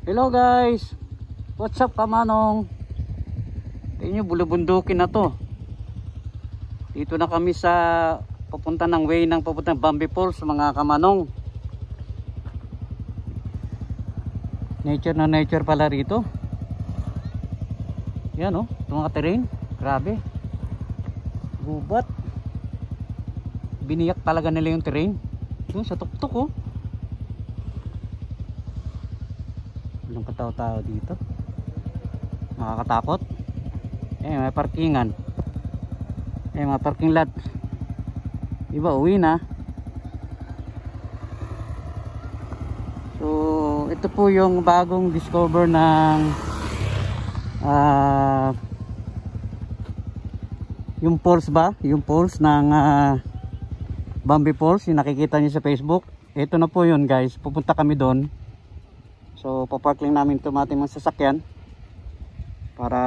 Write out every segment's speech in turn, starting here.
Hello guys, what's up kamanong? Tingnan nyo, bulubundukin na to. Dito na kami sa papunta ng way ng papuntang Bambi Falls mga kamanong. Nature na nature pala rito. Yan oh, itong mga terrain, grabe. Gubat. Biniyak talaga nila yung terrain. Doon sa tuktok oh. Walang katao-tao dito. Nakakatakot. May parkingan. Mga parking lot. Iba uwi na. So ito po yung bagong discover ng yung falls ba? Yung falls ng Bambi Falls, yung nakikita niyo sa Facebook. Ito na po yun guys. Pupunta kami doon. So papark lang namin itong ating mga sasakyan para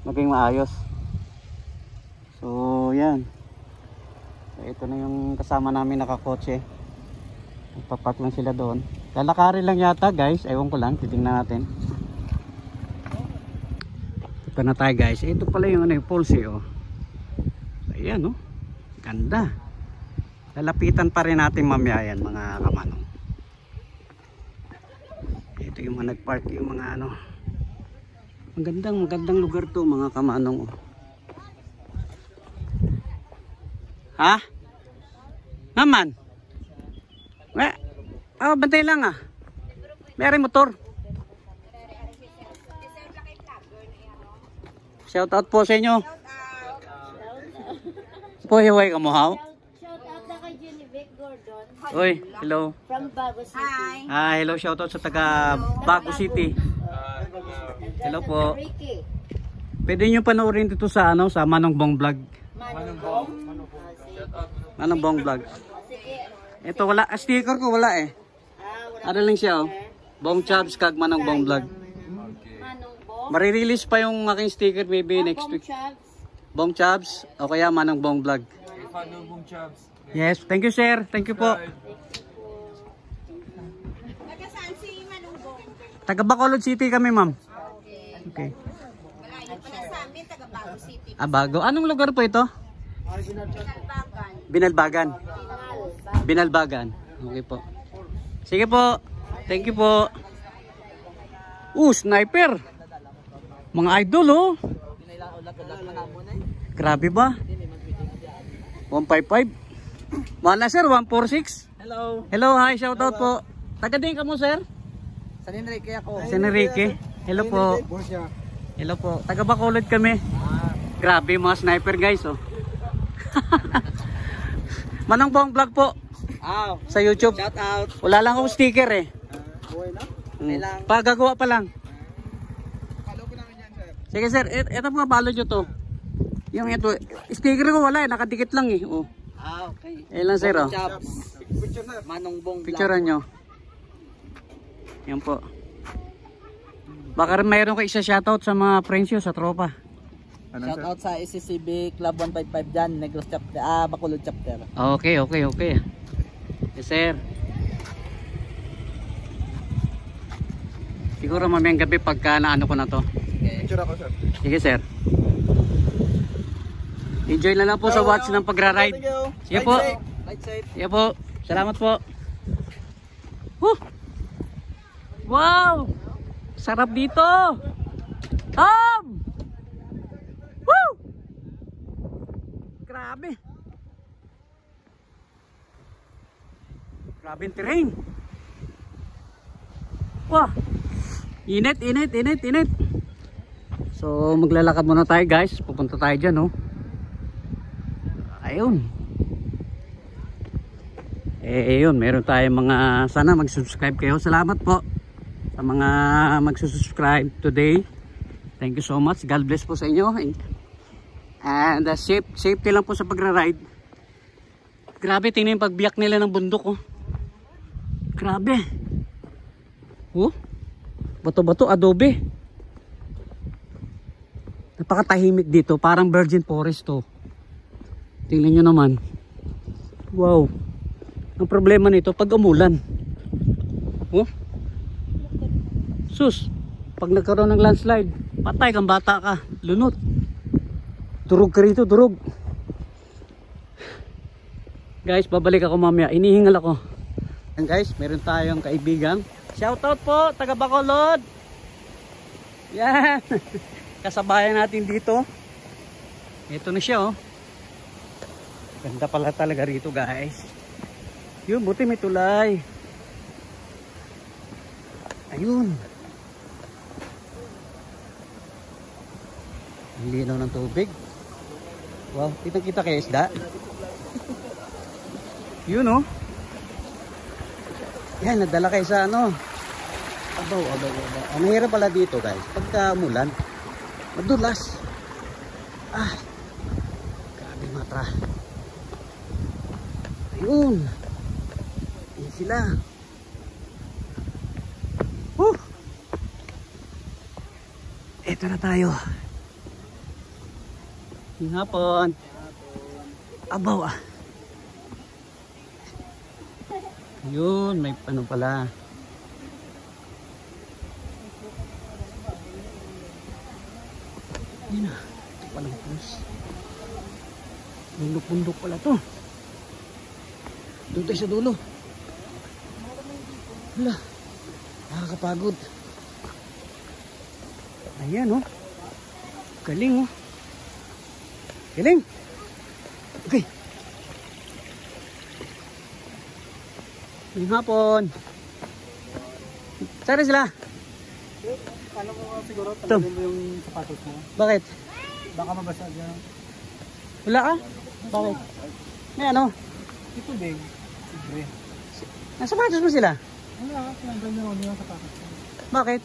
maging maayos. So yan. So, ito na yung kasama namin nakakotse. Papark lang sila doon. Lalakarin lang yata guys. Ewan ko lang. Titingnan natin. Ito na tayo guys. Ito pala yung yung falls oh. Ayan oh. Ganda. Lalapitan pa rin natin mamaya yan mga kamanong. Ito yung mga nagpark yung mga ano. Magandang lugar to mga kamanong. Ha? Naman? Oh, bantay lang ah. May motor. Shout out po sa inyo. Po hiway ka mo haw? Shout out na kay Genevieve Gordon. Uy, hello. From Bago City. Hi. Hello, shout out sa taga Bago City. Hello po. Ricky. Pwede nyo panoorin dito sa ano, sa Manong Bong Vlog. Manong Bong Vlog. Ito wala, sticker ko wala eh. Ano lang siya oh. Bong Chabs kag Manong Bong Vlog. Marirelease pa yung aking sticker maybe next week. Bong Chabs o kaya Manong Bong Vlog. Yes, thank you sir. Thank you po. Taga Bacolod City kami ma'am. Okay. Bago. Anong lugar po ito? Binalbagan. Binalbagan. Okay po. Sige po. Thank you po. Sniper. Mga idol oh. Grabe ba? 155. Wala sir, 146. Hello. Hello, hi, shout out po. Taga din ka mo sir? San Enrique ako. San Enrique. Hello po. Hello po. Taga Bacolod kami. Grabe mga sniper guys oh. Manong Bong Vlog po. Sa YouTube. Shout out. Wala lang akong sticker eh. Pagagawa pa lang. Follow ko namin yan, sir. Sige sir, ito mga follow nyo to. Yung ito, sticker ko wala eh, nakadikit lang eh. Oh. Okay. Lang sir oh. Manong Bong Vlog. Picturean nyo. Yan po. Baka mayroon ka isa shoutout sa mga friends nyo, sa tropa. Shout out sa SCCB Club 155 dyan, Negros Chapter, Bacolod Chapter. Okay. Yes sir. Siguro mamayang gabi pagka naano ko na to. Picture ako, sir. Sige sir. Enjoy na lang po sa watch ng pagra-ride. Sige po. Light safe. Sige po. Salamat po. Wow! Sarap dito. Tom! Woo! Grabe. Grabe yung terrain. Wah! Init. So maglalakad muna tayo guys. Pupunta tayo dyan oh. Ayun. Ayun, meron tayong mga, sana mag-subscribe kayo. Salamat po sa mga mag-subscribe today. Thank you so much. God bless po sa inyo. And safety lang po sa pagra-ride. Grabe, tingnan yung pagbiyak nila ng bundok oh. Grabe. Oh. Bato-bato, adobe. Napakatahimik dito, parang virgin forest to. Tingnan nyo naman. Wow. Ang problema nito pag umulan. Oh, Sus, pag nagkaroon ng landslide, patay kang bata ka, lunot. Durog ka rito, durog. Guys, babalik ako mamaya, inihingal ako. And guys, meron tayong kaibigan. Shoutout po, taga Bacolod. Yan. Kasabayan natin dito. Ito na siya, oh. Ganda pala talaga rito, guys. Yun, buti may tulay. Ayun. Ang linaw ng tubig. Wow, kita kay isda. Yun, oh. Yan, nadala kayo sa ano. Abaw. Ang mahirap pala dito, guys. Pagka umulan, madulas. Ah, grabe mata. Ayun. Yan sila. Ito na tayo. Yung hapon. Abaw, ah. Yun, may ano pala. Yun na. Ito palang pus. Bundok-bundok pala to. Doon tayo sa dulo. Hala. Nakakapagod. Ayan, oh. Galing, oh. Galing. Okay. Yung hapon. Saan sila? Alam mo siguro, talagang mo yung sapatos mo. Bakit? Baka mabasa dyan. Wala ka? Bakit? May ano? Ito din. Libre. Nasa sapatos mo sila? Wala, tinanggal nyo yung sapatos mo. Bakit?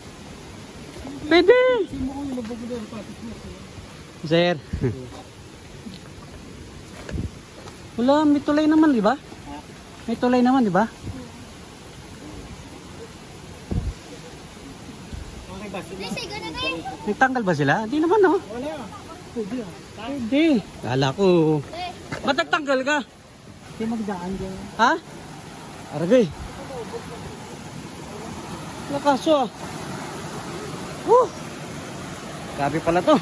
Pwede! Sino ko yung mabago yung sapatos mo? Sir. Wala, may tulay naman, di ba? May tulay naman, di ba? Okay ba? Nagtanggal ba sila? Di naman, no? Wala. Pwede ah. Pwede. Kala ko. Ba't nagtanggal ka? Hindi magdaan dyan. Ha? Aragay. Lakaso ah. Grabe pala to.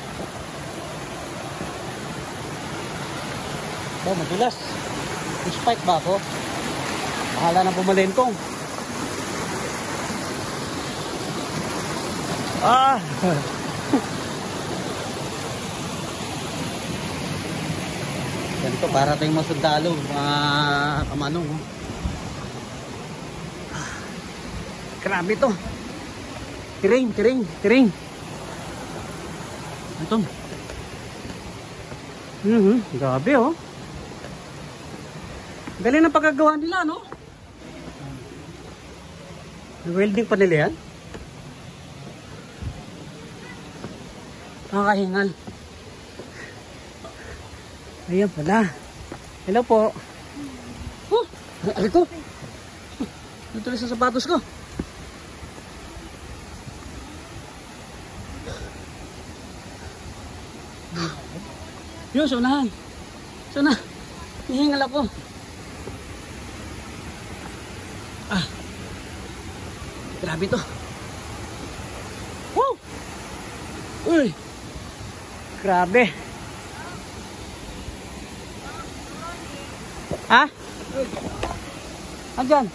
Oh, madulas. Spike ba ako? Bahala na pumalentong. Ah! Ganito, para tayong mga sundalo, mga kamanong. Oh. Grabe to. Tiring. Ito. Grabe, oh. Galing na pagkagawa nila, no? Welding pa nila yan. Nakakahingal. Ayan pala. Hello po. Ano ko? Natuloy sa sapatos ko. Yun, sunahan. Suna. Hihingal ako. Ah. Grabe to. Woo! Uy. Grabe. Ha? Andyan.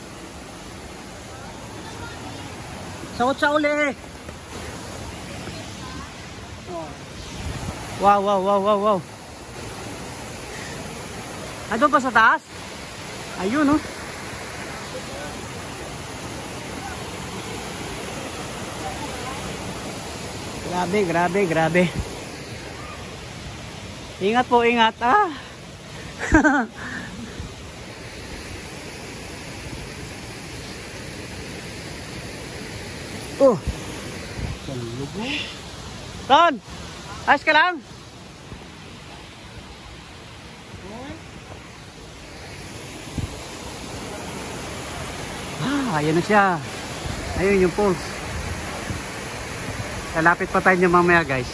Sawot sa uli. Wow. Ano pa sa taas? Ayun, oh. Grabe. Ingat po, ingat. Ah. Oh. Ton, ayos ka lang? Ah, ayan na siya. Ayun yung pulse. Lalapit pa tayo niya mamaya, guys.